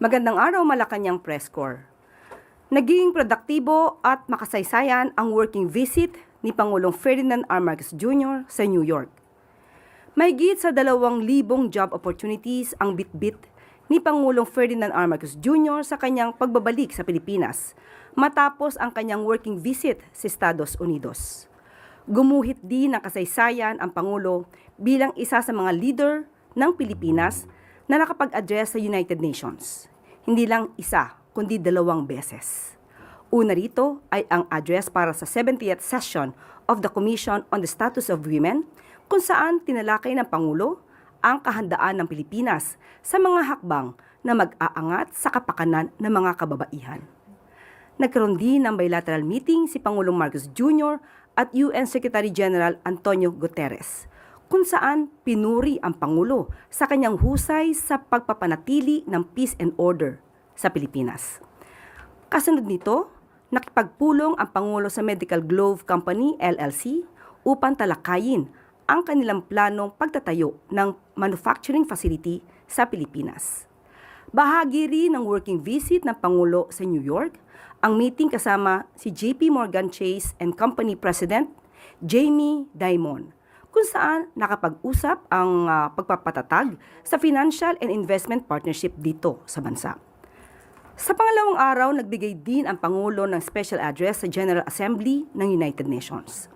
Magandang araw, Malacanang Press Corps. Naging produktibo at makasaysayan ang working visit ni Pangulong Ferdinand R. Marcos Jr. sa New York. Mahigit sa 2,000 job opportunities ang bitbit ni Pangulong Ferdinand R. Marcos Jr. sa kanyang pagbabalik sa Pilipinas matapos ang kanyang working visit sa Estados Unidos. Gumuhit din ng kasaysayan ang Pangulo bilang isa sa mga leader ng Pilipinas na nakapag-address sa United Nations. Hindi lang isa, kundi 2 beses. Una rito ay ang address para sa 70th session of the Commission on the Status of Women, kung saan tinalakay ng Pangulo ang kahandaan ng Pilipinas sa mga hakbang na mag-aangat sa kapakanan ng mga kababaihan. Nagkaroon din ng bilateral meeting si Pangulong Marcos Jr. at UN Secretary General Antonio Guterres, kung saan pinuri ang Pangulo sa kanyang husay sa pagpapanatili ng peace and order sa Pilipinas. Kasunod nito, nakipagpulong ang Pangulo sa Medical Glove Company LLC upang talakayin ang kanilang planong pagtatayo ng manufacturing facility sa Pilipinas. Bahagi rin ng working visit ng Pangulo sa New York ang meeting kasama si JP Morgan Chase and Company President Jamie Dimon, kung saan nakapag-usap ang pagpapatatag sa financial and investment partnership dito sa bansa. Sa pangalawang araw, nagbigay din ang Pangulo ng special address sa General Assembly ng United Nations.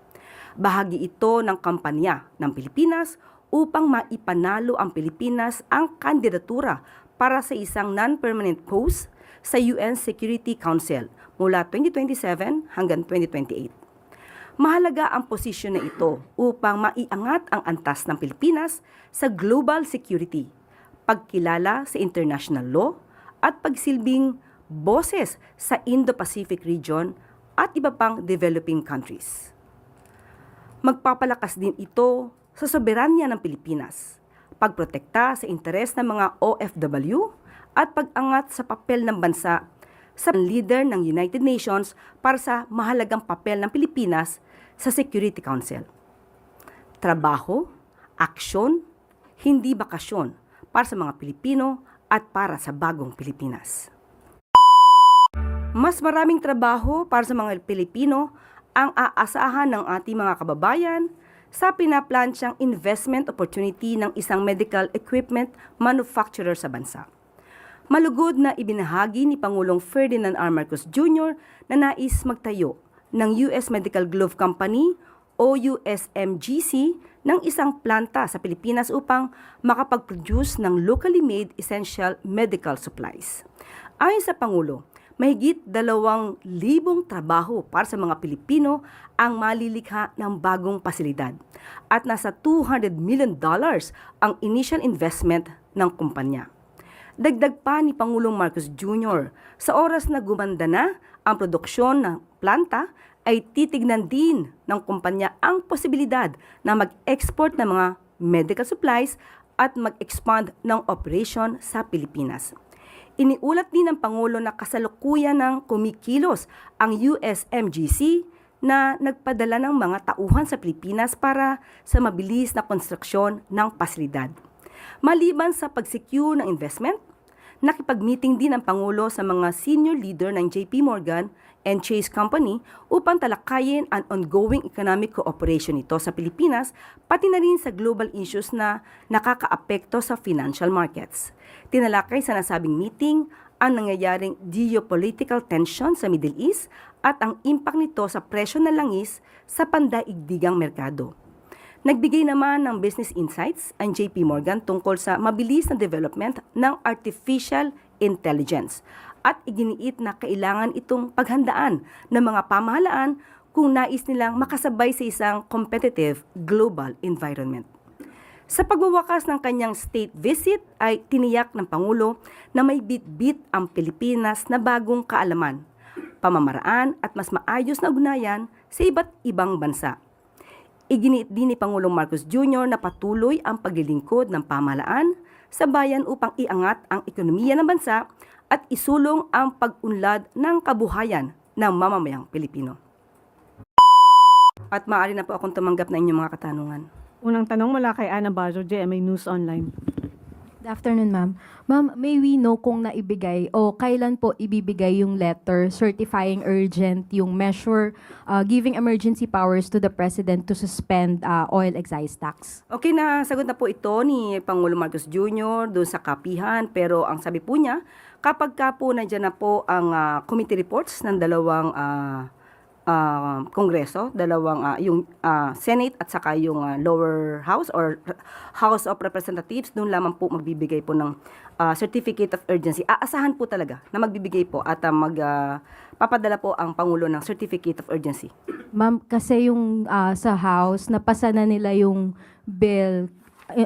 Bahagi ito ng kampanya ng Pilipinas upang maipanalo ang Pilipinas ang kandidatura para sa isang non-permanent post sa UN Security Council mula 2027 hanggang 2028. Mahalaga ang posisyon na ito upang maiangat ang antas ng Pilipinas sa global security, pagkilala sa international law, at pagsilbing boses sa Indo-Pacific region at iba pang developing countries. Magpapalakas din ito sa soberanya ng Pilipinas, pagprotekta sa interes ng mga OFW at pag-angat sa papel ng bansa sa leader ng United Nations para sa mahalagang papel ng Pilipinas sa Security Council. Trabaho, aksyon, hindi bakasyon para sa mga Pilipino at para sa bagong Pilipinas. Mas maraming trabaho para sa mga Pilipino ang aasahan ng ating mga kababayan sa pinaplansyang investment opportunity ng isang medical equipment manufacturer sa bansa. Malugod na ibinahagi ni Pangulong Ferdinand R. Marcos Jr. na nais magtayo ng US Medical Glove Company o USMGC ng isang planta sa Pilipinas upang makapag-produce ng locally made essential medical supplies. Ayon sa Pangulo, mahigit 2,000 trabaho para sa mga Pilipino ang malilikha ng bagong pasilidad at nasa $200 million ang initial investment ng kumpanya. Dagdag pa ni Pangulong Marcos Jr., sa oras na gumanda na ang produksyon ng planta, ay titignan din ng kumpanya ang posibilidad na mag-export ng mga medical supplies at mag-expand ng operation sa Pilipinas. Iniulat din ng Pangulo na kasalukuyan ng kumikilos ang USMGC na nagpadala ng mga tauhan sa Pilipinas para sa mabilis na konstruksyon ng pasilidad. Maliban sa pag-secure ng investment, nakipag-meeting din ang Pangulo sa mga senior leader ng JP Morgan and Chase Company upang talakayin ang ongoing economic cooperation nito sa Pilipinas, pati na rin sa global issues na nakakaapekto sa financial markets. Tinalakay sa nasabing meeting ang nangyayaring geopolitical tension sa Middle East at ang impact nito sa presyo ng langis sa pandaigdigang merkado. Nagbigay naman ng business insights ang JP Morgan tungkol sa mabilis na development ng artificial intelligence at iginiit na kailangan itong paghandaan ng mga pamahalaan kung nais nilang makasabay sa isang competitive global environment. Sa pagwawakas ng kanyang state visit ay tiniyak ng Pangulo na may bit-bit ang Pilipinas na bagong kaalaman, pamamaraan at mas maayos na ugnayan sa iba't ibang bansa. Iginiit din ni Pangulong Marcos Jr. na patuloy ang paglilingkod ng pamahalaan sa bayan upang iangat ang ekonomiya ng bansa at isulong ang pag-unlad ng kabuhayan ng mamamayang Pilipino. At maaari na po akong tumanggap na inyong mga katanungan. Unang tanong mula kay Ana Barro, GMA News Online. Good afternoon, ma'am. Ma'am, may we know kung naibigay o kailan po ibibigay yung letter certifying urgent yung measure giving emergency powers to the President to suspend oil excise tax? Okay, na sagot na po ito ni Pangulo Marcos Jr. doon sa kapihan, pero ang sabi po niya, kapag ka po nandiyan na po ang committee reports ng dalawang Kongreso, yung Senate at saka yung lower house or House of Representatives, doon lamang po magbibigay po ng certificate of urgency. Aasahan po talaga na magbibigay po at papadala po ang Pangulo ng certificate of urgency. Ma'am, kasi yung sa House, napasa na nila yung bill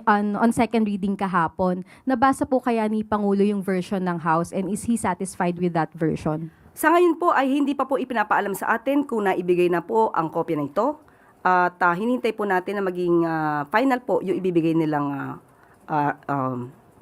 on second reading kahapon. Nabasa po kaya ni Pangulo yung version ng House and is he satisfied with that version? Sa ngayon po ay hindi pa po ipinapaalam sa atin kung naibigay na po ang kopya na ito. At hinintay po natin na maging final po yung ibibigay nilang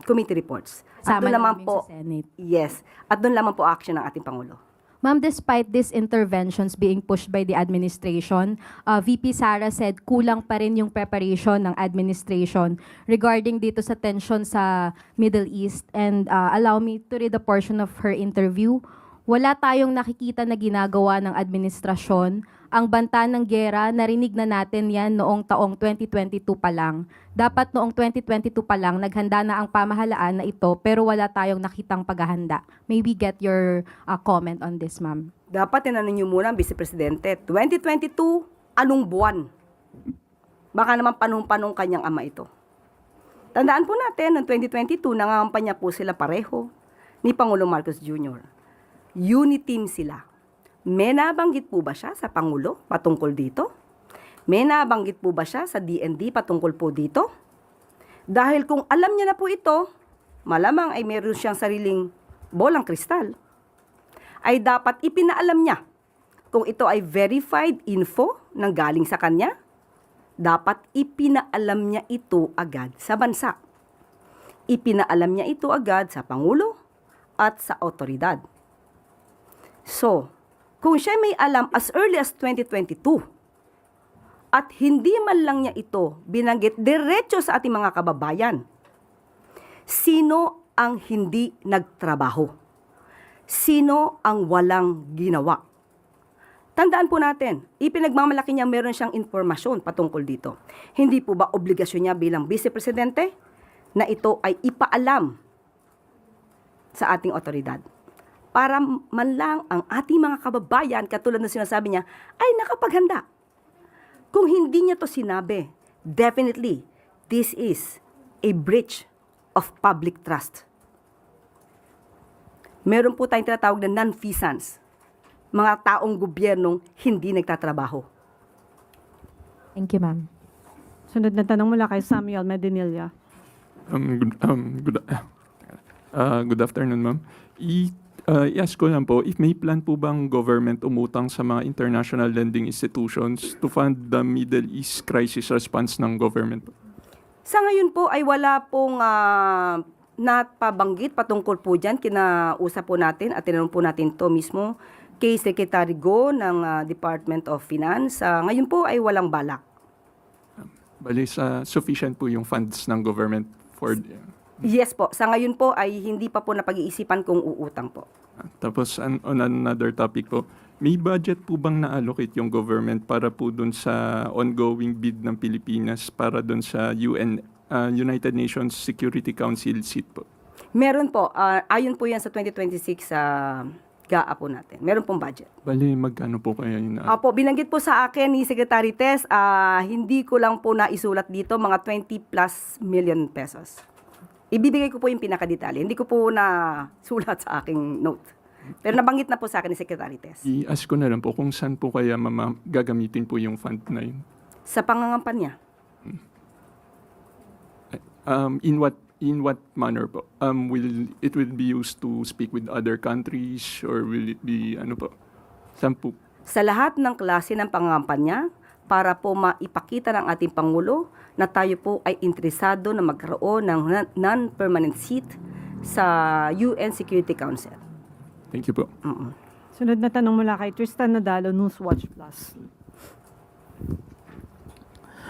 committee reports. At Sama doon naman namin po, sa Senate. yes, at doon lamang po action ng ating Pangulo. Ma'am, despite these interventions being pushed by the administration, VP Sara said kulang pa rin yung preparation ng administration regarding dito sa tension sa Middle East. And allow me to read a portion of her interview. Wala tayong nakikita na ginagawa ng administrasyon. Ang banta ng gera, narinig na natin yan noong taong 2022 pa lang. Dapat noong 2022 pa lang, naghanda na ang pamahalaan na ito, pero wala tayong nakitang paghahanda. May we get your comment on this, ma'am? Dapat tinanong niyo muna ang Vice Presidente, 2022, anong buwan? Baka naman panong-panong kanyang ama ito. Tandaan po natin, noong 2022, nangangampanya po sila pareho ni Pangulo Marcos Jr. Uniteam sila. May nabanggit po ba siya sa Pangulo patungkol dito? May nabanggit po ba siya sa DND patungkol po dito? Dahil kung alam niya na po ito, malamang ay meron siyang sariling bolang kristal, ay dapat ipinaalam niya. Kung ito ay verified info nang galing sa kanya, dapat ipinaalam niya ito agad sa bansa. Ipinaalam niya ito agad sa Pangulo at sa otoridad. So, kung siya may alam as early as 2022 at hindi man lang niya ito binanggit diretso sa ating mga kababayan, sino ang hindi nagtrabaho? Sino ang walang ginawa? Tandaan po natin, ipinagmamalaki niya meron siyang impormasyon patungkol dito. Hindi po ba obligasyon niya bilang Vice Presidente na ito ay ipaalam sa ating otoridad? Para man lang ang ating mga kababayan, katulad ng sinasabi niya, ay nakapaghanda. Kung hindi niya to sinabi, definitely, this is a breach of public trust. Meron po tayong tinatawag na non-feasance, mga taong gobyernong hindi nagtatrabaho. Thank you, ma'am. Sunod na tanong mula kay Samuel Medinilla. Good afternoon, ma'am. I-ask ko lang po, if may plan po bang government umutang sa mga international lending institutions to fund the Middle East crisis response ng government? Sa ngayon po ay wala pong napabanggit patungkol po dyan. Kinausap po natin at tinanong po natin to mismo kay Secretary Go ng Department of Finance. Ngayon po ay walang balak. Bali, sufficient po yung funds ng government for... Yes po. Sa ngayon po ay hindi pa po napag-iisipan kung uutang po. Tapos on another topic po, may budget po bang na-allocate yung government para po dun sa ongoing bid ng Pilipinas para dun sa United Nations Security Council seat po? Meron po. Ayon po yan sa 2026 GAA po natin. Meron pong budget. Bali, magkano po kaya yun? Opo, binanggit po sa akin ni Secretary Tess, hindi ko lang po naisulat dito, mga 20+ million pesos. Ibibigay ko po yung pinakadetalye. Hindi ko po na sulat sa aking note. Pero nabanggit na po sa akin ni Secretary Tess. I-ask ko na lang po kung saan po kaya gagamitin po yung fund na yun. Sa pangangampanya. In what manner po? Will it be used to speak with other countries or will it be ano po? Saan po? Sa lahat ng klase ng pangangampanya, para po maipakita ng ating Pangulo na tayo po ay interesado na magkaroon ng non-permanent seat sa UN Security Council. Thank you po. Sunod na tanong mula kay Tristan Nadalo, Newswatch Plus.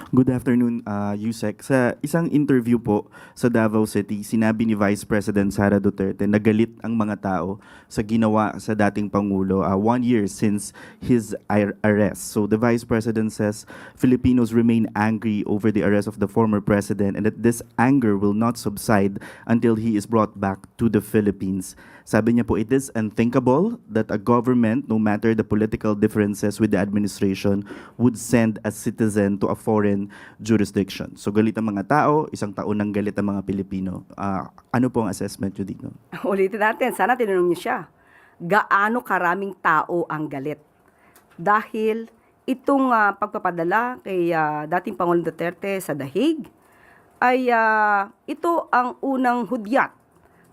Good afternoon, Yusek. Sa isang interview po sa Davao City, sinabi ni Vice President Sara Duterte na galit ang mga tao sa ginawa sa dating Pangulo 1 year since his arrest. So the Vice President says Filipinos remain angry over the arrest of the former president and that this anger will not subside until he is brought back to the Philippines. Sabi niya po, it is unthinkable that a government, no matter the political differences with the administration, would send a citizen to a foreign jurisdiction. So galit ang mga tao, isang taon ng galit ang mga Pilipino. Ano po ang assessment niyo dito? Ulitin natin, sana tinanong niyo siya. Gaano karaming tao ang galit? Dahil itong pagpapadala kay dating Pangulong Duterte sa The Hague, ay ito ang unang hudyat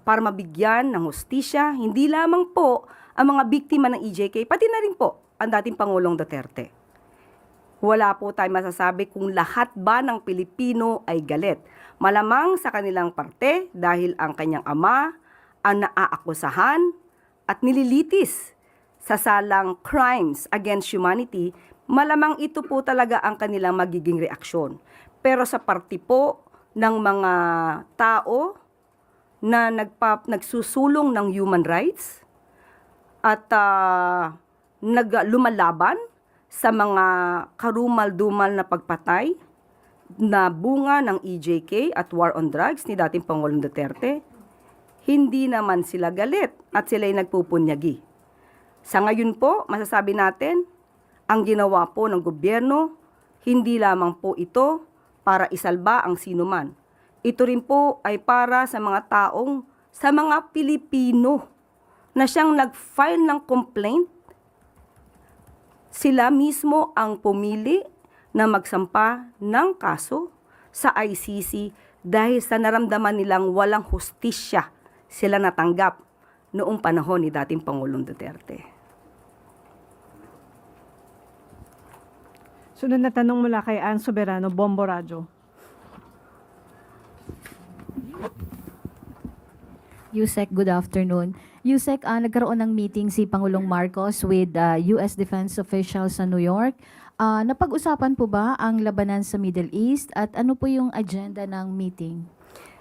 para mabigyan ng hustisya, hindi lamang po ang mga biktima ng EJK, pati na rin po ang dating Pangulong Duterte. Wala po tayong masasabi kung lahat ba ng Pilipino ay galit. Malamang sa kanilang parte dahil ang kanyang ama ang naaakusahan at nililitis sa salang crimes against humanity, malamang ito po talaga ang kanilang magiging reaksyon. Pero sa parte po ng mga tao na nagsusulong ng human rights at lumalaban sa mga karumal-dumal na pagpatay na bunga ng EJK at war on drugs ni dating Pangulong Duterte, hindi naman sila galit at sila'y nagpupunyagi. Sa ngayon po, masasabi natin, ang ginawa po ng gobyerno, hindi lamang po ito para isalba ang sinuman. Ito rin po ay para sa mga taong, sa mga Pilipino na siyang nag-file ng complaint. Sila mismo ang pumili na magsampa ng kaso sa ICC dahil sa naramdaman nilang walang hustisya sila natanggap noong panahon ni dating Pangulong Duterte. Sunod na tanong mula kay Ann Soberano, Bombo Radyo. Yusek, good afternoon. Yusek, nagkaroon ng meeting si Pangulong Marcos with US defense officials sa New York. Napag-usapan po ba ang labanan sa Middle East at ano po yung agenda ng meeting?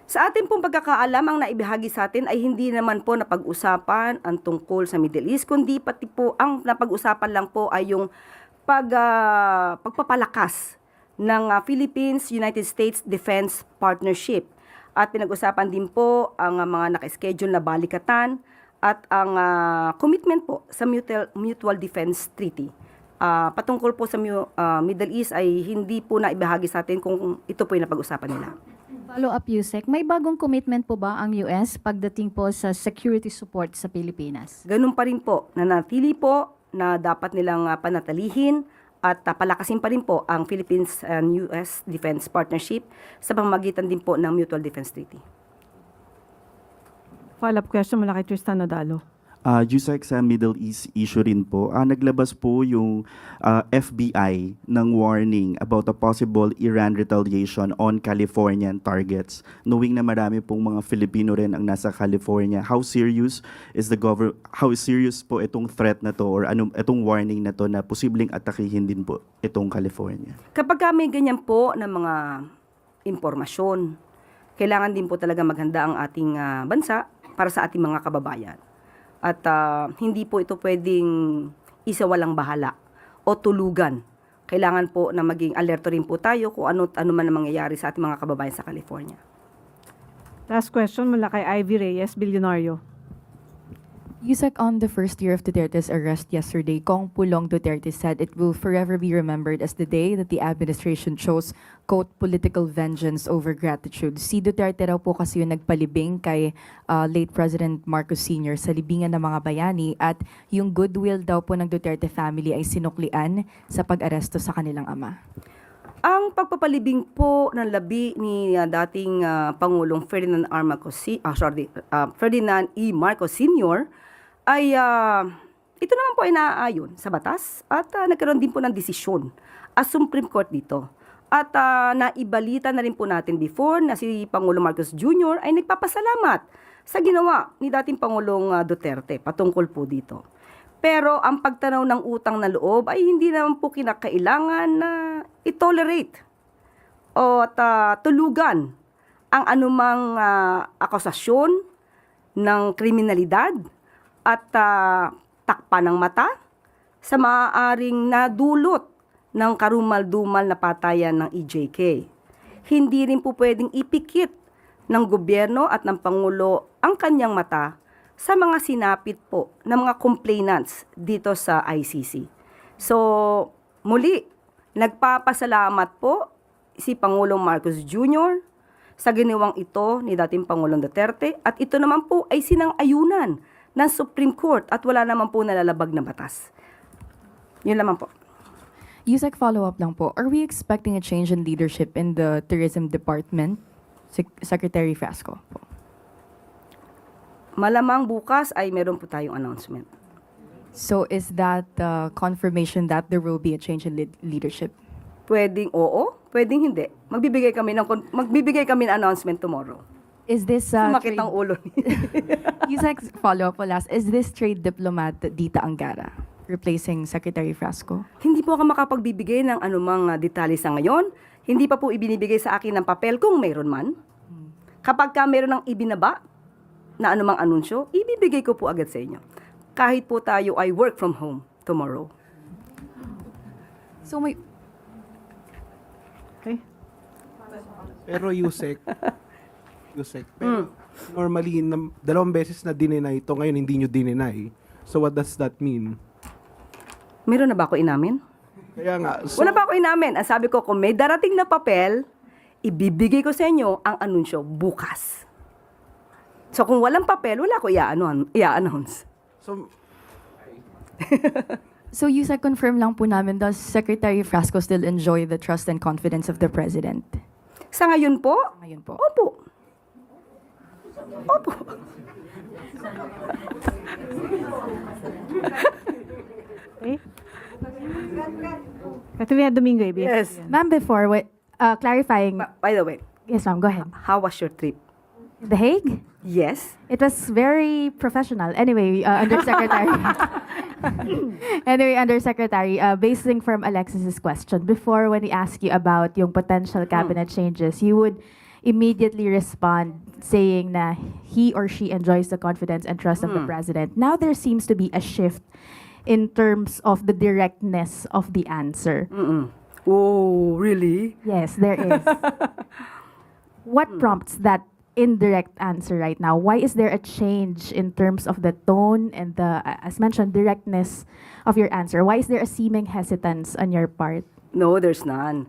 Sa ating pong pagkakaalam, ang naibahagi sa atin ay hindi naman po napag-usapan ang tungkol sa Middle East, kundi pati po ang napag-usapan lang po ay yung pagpapalakas ng Philippines-United States Defense Partnership. At pinag-usapan din po ang mga naka-schedule na balikatan at ang commitment po sa Mutual Defense Treaty. Patungkol po sa Middle East ay hindi po naibahagi sa atin kung ito po yung napag-usapan nila. Follow up, Yusek. May bagong commitment po ba ang US pagdating po sa security support sa Pilipinas? Ganun pa rin po, nanatili po na dapat nilang panatalihin at palakasin pa rin po ang Philippines and US Defense Partnership sa pamamagitan din po ng Mutual Defense Treaty. Follow-up question mula kay Tristan Odalo. Yusek, sa Middle East issue rin po, naglabas po yung FBI ng warning about a possible Iran retaliation on Californian targets. Knowing na marami pong mga Filipino rin ang nasa California, how serious po itong threat na to or itong warning na to na posibleng atakihin din po itong California? Kapag may ganyan po na mga impormasyon, kailangan din po talaga maghanda ang ating bansa para sa ating mga kababayan. At hindi po ito pwedeng isawalang bahala o tulugan. Kailangan po na maging alerto rin po tayo kung ano man ang mangyayari sa ating mga kababayan sa California. Last question mula kay Ivy Reyes, Bilyonaryo. Yusek, on the first year of Duterte's arrest yesterday, Kong Pulong Duterte said it will forever be remembered as the day that the administration chose, quote, political vengeance over gratitude. Si Duterte raw po kasi yung nagpalibing kay late President Marcos Sr. sa libingan ng mga bayani at yung goodwill daw po ng Duterte family ay sinuklian sa pag-aresto sa kanilang ama. Ang pagpapalibing po ng labi ni dating Pangulong Ferdinand E. Marcos Sr. ay ito naman po ay naaayon sa batas at nagkaroon din po ng desisyon as Supreme Court dito. At naibalita na rin po natin before na si Pangulong Marcos Jr. ay nagpapasalamat sa ginawa ni dating Pangulong Duterte patungkol po dito. Pero ang pagtanaw ng utang na loob ay hindi naman po kinakailangan na i-tolerate o tulugan ang anumang akusasyon ng kriminalidad at takpan ng mata sa maaaring nadulot ng karumal-dumal na patayan ng EJK. Hindi rin po pwedeng ipikit ng gobyerno at ng Pangulo ang kanyang mata sa mga sinapit po ng mga complainants dito sa ICC. So, muli, nagpapasalamat po si Pangulong Marcos Jr. sa ginawang ito ni dating Pangulong Duterte at ito naman po ay sinang-ayunan ng Supreme Court at wala naman po nalalabag na batas. Yun naman po. Yusek, follow-up lang po. Are we expecting a change in leadership in the Tourism Department? Secretary Frasco po. Malamang bukas ay meron po tayong announcement. So is that confirmation that there will be a change in leadership? Pwedeng oo, pwedeng hindi. Magbibigay kami ng announcement tomorrow. Is this Sumakit ang ulo ni. Yusek, follow-up po last. Is this trade diplomat Dita Angara replacing Secretary Frasco? Hindi po ako makapagbibigay ng anumang detalye sa ngayon. Hindi pa po ibinibigay sa akin ng papel kung mayroon man. Kapag ka mayroon ng ibinaba na anumang anunsyo, ibibigay ko po agad sa inyo. Kahit po tayo ay work from home tomorrow. So may Okay. Pero Yusek, pero normally, dalawang beses na dinenay ito, ngayon hindi nyo dinenay. So what does that mean? Meron na ba ako inamin? Kaya nga, so, Wala pa ako inamin. Ang sabi ko, kung may darating na papel, ibibigay ko sa inyo ang anunsyo bukas. So kung walang papel, wala ko i-announce. so Yusek, confirm lang po namin, does Secretary Frasco still enjoy the trust and confidence of the President? Sa ngayon po, Ngayon po. opo. Opo. Okay. Katrina Domingo, ABS. Yes. Ma'am, before, clarifying. By the way, Yes, ma'am, go ahead. how was your trip? The Hague? Yes. It was very professional. Anyway, Undersecretary. Undersecretary, basing from Alexis's question, before when he asked you about yung potential cabinet changes, you would immediately respond saying na he or she enjoys the confidence and trust of the president. Now there seems to be a shift in terms of the directness of the answer. Oh, really? Yes, there is. What prompts that indirect answer right now? Why is there a change in terms of the tone and the, as mentioned, directness of your answer? Why is there a seeming hesitance on your part? No, there's none.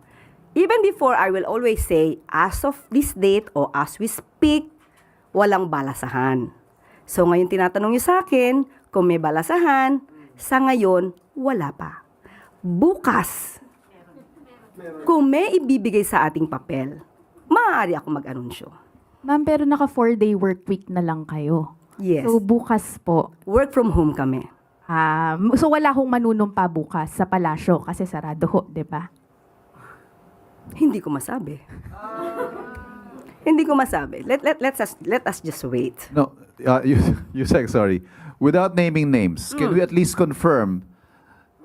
Even before, I will always say, as of this date o as we speak, walang balasahan. So ngayon tinatanong niyo sa akin kung may balasahan, sa ngayon, wala pa. Bukas, kung may ibibigay sa ating papel, maaari ako mag-anunsyo. Ma'am, pero naka 4-day work week na lang kayo. Yes. So bukas po. Work from home kami. So wala hong manunumpa bukas sa palasyo kasi sarado ho, di ba? Hindi ko masabi. Hindi ko masabi. Let us just wait. No, Yusek, sorry. Without naming names, can we at least confirm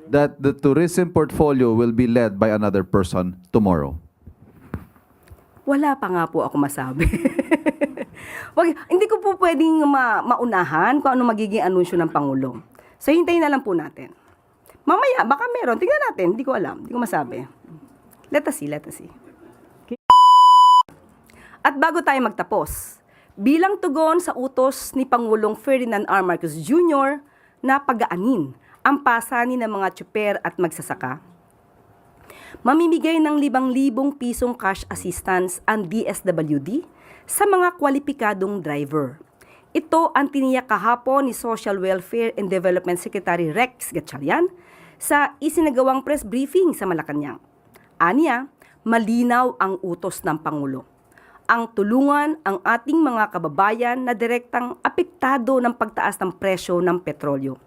that the tourism portfolio will be led by another person tomorrow? Wala pa nga po ako masabi. Hindi ko po pwedeng maunahan kung ano magiging anunsyo ng Pangulo. So, hintayin na lang po natin. Mamaya, baka meron. Tingnan natin. Hindi ko alam. Hindi ko masabi. Let us see. At bago tayo magtapos, bilang tugon sa utos ni Pangulong Ferdinand R. Marcos Jr. na pagaanin ang pasanin ng mga tsuper at magsasaka, mamimigay ng 5,000 pisong cash assistance ang DSWD sa mga kwalipikadong driver. Ito ang tiniyak kahapon ni Social Welfare and Development Secretary Rex Gatchalian sa isinagawang press briefing sa Malacanang. Aniya, malinaw ang utos ng Pangulo. Ang tulungan ang ating mga kababayan na direktang apektado ng pagtaas ng presyo ng petrolyo.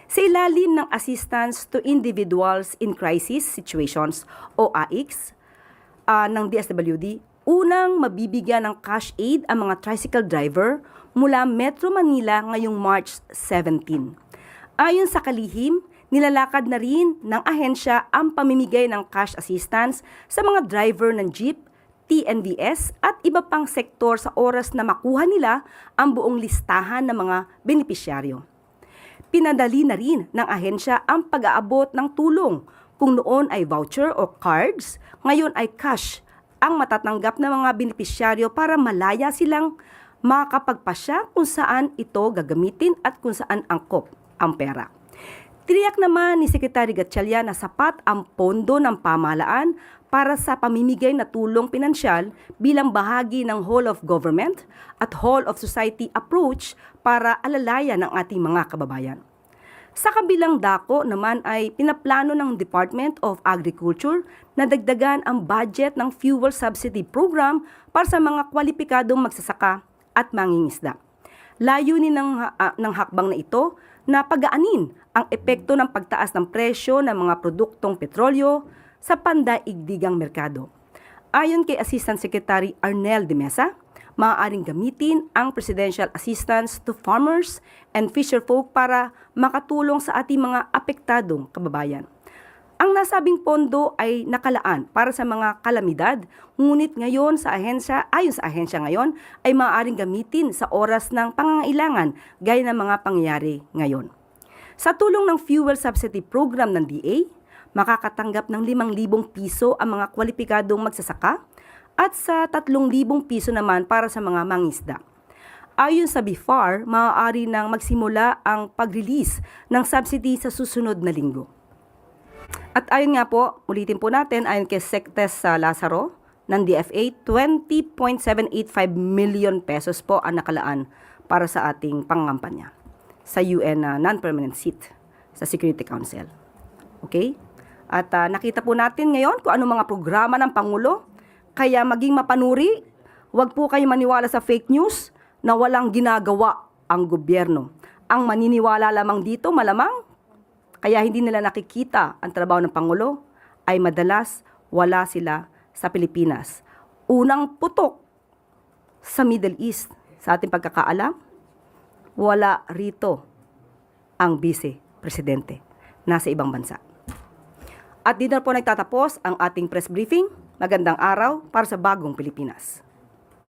Sa ilalim ng Assistance to Individuals in Crisis Situations o AICS ng DSWD, unang mabibigyan ng cash aid ang mga tricycle driver mula Metro Manila ngayong March 17. Ayon sa kalihim, nilalakad na rin ng ahensya ang pamimigay ng cash assistance sa mga driver ng jeep, TNVS at iba pang sektor sa oras na makuha nila ang buong listahan ng mga benepisyaryo. Pinadali na rin ng ahensya ang pag-aabot ng tulong. Kung noon ay voucher o cards, ngayon ay cash ang matatanggap ng mga benepisyaryo para malaya silang makakapagpasya kung saan ito gagamitin at kung saan angkop ang pera. Tiniyak naman ni Secretary Gatchalian na sapat ang pondo ng pamahalaan para sa pamimigay na tulong pinansyal bilang bahagi ng whole of government at whole of society approach para alalayan ng ating mga kababayan. Sa kabilang dako naman ay pinaplano ng Department of Agriculture na dagdagan ang budget ng fuel subsidy program para sa mga kwalipikadong magsasaka at mangingisda. Layunin ng hakbang na ito na pagaanin ang epekto ng pagtaas ng presyo ng mga produktong petrolyo sa pandaigdigang merkado. Ayon kay Assistant Secretary Arnel de Mesa, maaaring gamitin ang Presidential Assistance to Farmers and Fisherfolk para makatulong sa ating mga apektadong kababayan. Ang nasabing pondo ay nakalaan para sa mga kalamidad, ngunit ngayon ayon sa ahensya ngayon, ay maaaring gamitin sa oras ng pangangailangan gaya ng mga pangyayari ngayon. Sa tulong ng fuel subsidy program ng DA, makakatanggap ng 5,000 piso ang mga kwalipikadong magsasaka at sa 3,000 piso naman para sa mga mangisda. Ayon sa BIFAR, maaari nang magsimula ang pag-release ng subsidy sa susunod na linggo. At ayon nga po, ulitin po natin, ayon kay Sectes Lazaro ng DFA, 20.785 million pesos po ang nakalaan para sa ating pangangampanya sa UN non-permanent seat sa Security Council. Okay? At nakita po natin ngayon kung ano mga programa ng Pangulo. Kaya maging mapanuri, huwag po kayo maniwala sa fake news na walang ginagawa ang gobyerno. Ang maniniwala lamang dito, malamang, kaya hindi nila nakikita ang trabaho ng Pangulo, ay madalas wala sila sa Pilipinas. Unang putok sa Middle East, sa ating pagkakaalam, wala rito ang vice-presidente. Nasa ibang bansa. At dito na po nagtatapos ang ating press briefing. Magandang araw para sa bagong Pilipinas.